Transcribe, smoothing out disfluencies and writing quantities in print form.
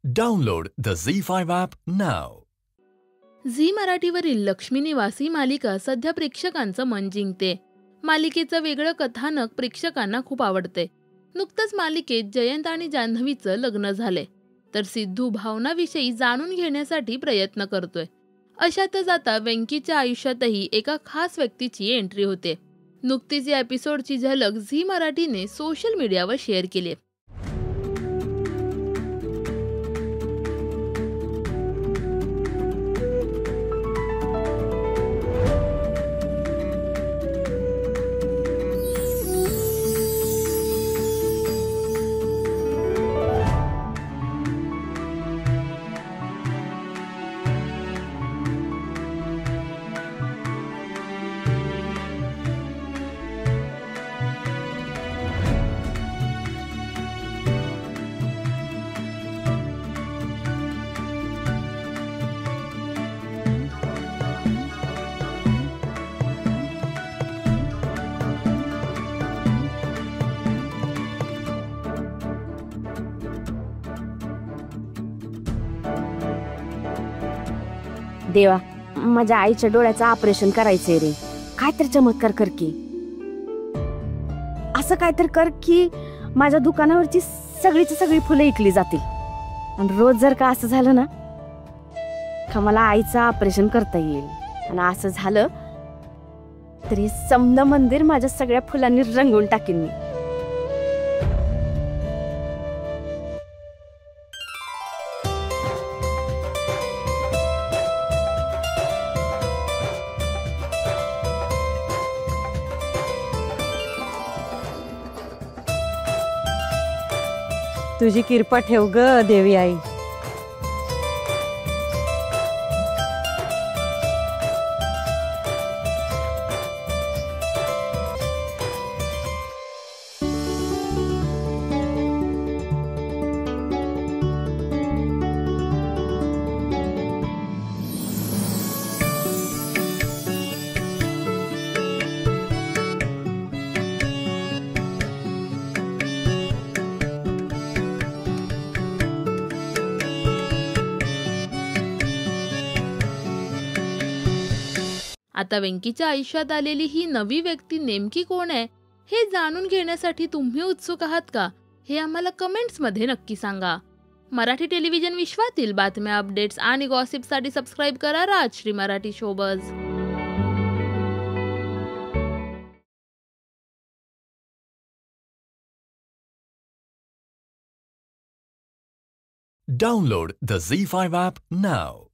Download the Z5 app now. Zee मराठीवरील लक्ष्मी निवास ही मालिका सध्या प्रेक्षकांचं मन जिंकते. मालिकेचं वेगळं कथानक प्रेक्षकांना खूप आवडते. नुकतंच मालिकेत जयंत आणि जान्हवीचं लग्न झाले, तर सिद्धू भावनाविषयी जाणून घेण्यासाठी प्रयत्न करतोय. अशातच आता वेंकीच्या आयुष्यातही एका खास व्यक्तीची एंट्री होते. नुकतीच या एपिसोडची झलक झी मराठीने सोशल मीडियावर शेअर केली. देवा, माझ्या आईच्या डोळ्याचं ऑपरेशन करायचंय रे. काय तर चमत्कार कर की, असं काय तर कर की माझ्या दुकानावरची सगळीची सगळी फुलं इकली जातील. आणि रोज जर का असं झालं ना, का मला आईचं ऑपरेशन करता येईल. आणि असं झालं तरी समद मंदिर माझ्या सगळ्या फुलांनी रंगवून टाकीन मी. तुझी कृपा ठेव ग देवी आई. आता वेंकीच्या आयुष्यात आलेली ही नवी व्यक्ती नेमकी कोण आहे हे जाणून घेण्यासाठी तुम्ही उत्सुक आहात का? हे आम्हाला कमेंट्समध्ये नक्की सांगा. मराठी टेलिव्हिजन विश्वातील बातम्या, अपडेट्स आणि गॉसिपसाठी सबस्क्राईब करा Rajshri Marathi showbiz. Download the Z5 app now.